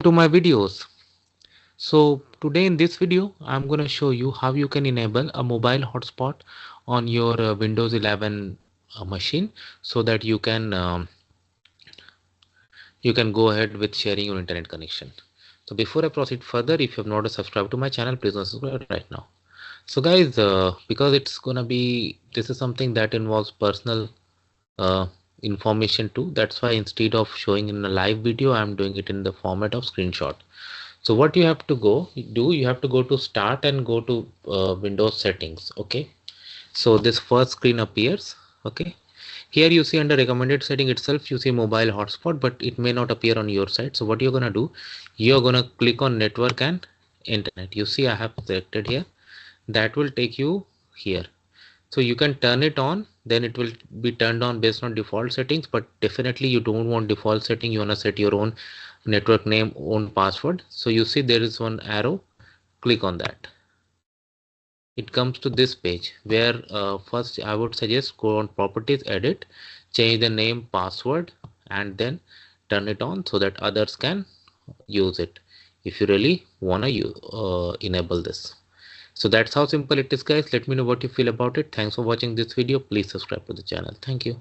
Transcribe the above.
To my videos. So today in this video I'm going to show you how you can enable a mobile hotspot on your Windows 11 machine so that you can go ahead with sharing your internet connection. So before I proceed further, if you have not subscribed to my channel, please subscribe right now. So guys, because it's gonna be, this is something that involves personal uh, information too, that's why instead of showing in a live video, I'm doing it in the format of screenshot. So what you have to you have to go to start and go to Windows settings. Okay, so this first screen appears. Okay, here you see under recommended setting itself, you see mobile hotspot, but it may not appear on your side. So what you're gonna do, you're gonna click on network and internet. You see I have selected here, that will take you here. So you can turn it on, then it will be turned on based on default settings, but definitely you don't want default setting. You want to set your own network name, own password. So you see there is one arrow, click on that. It comes to this page where first I would suggest go on properties, edit, change the name, password, and then turn it on so that others can use it if you really want to enable this. So that's how simple it is, guys. Let me know what you feel about it. Thanks for watching this video. Please subscribe to the channel. Thank you.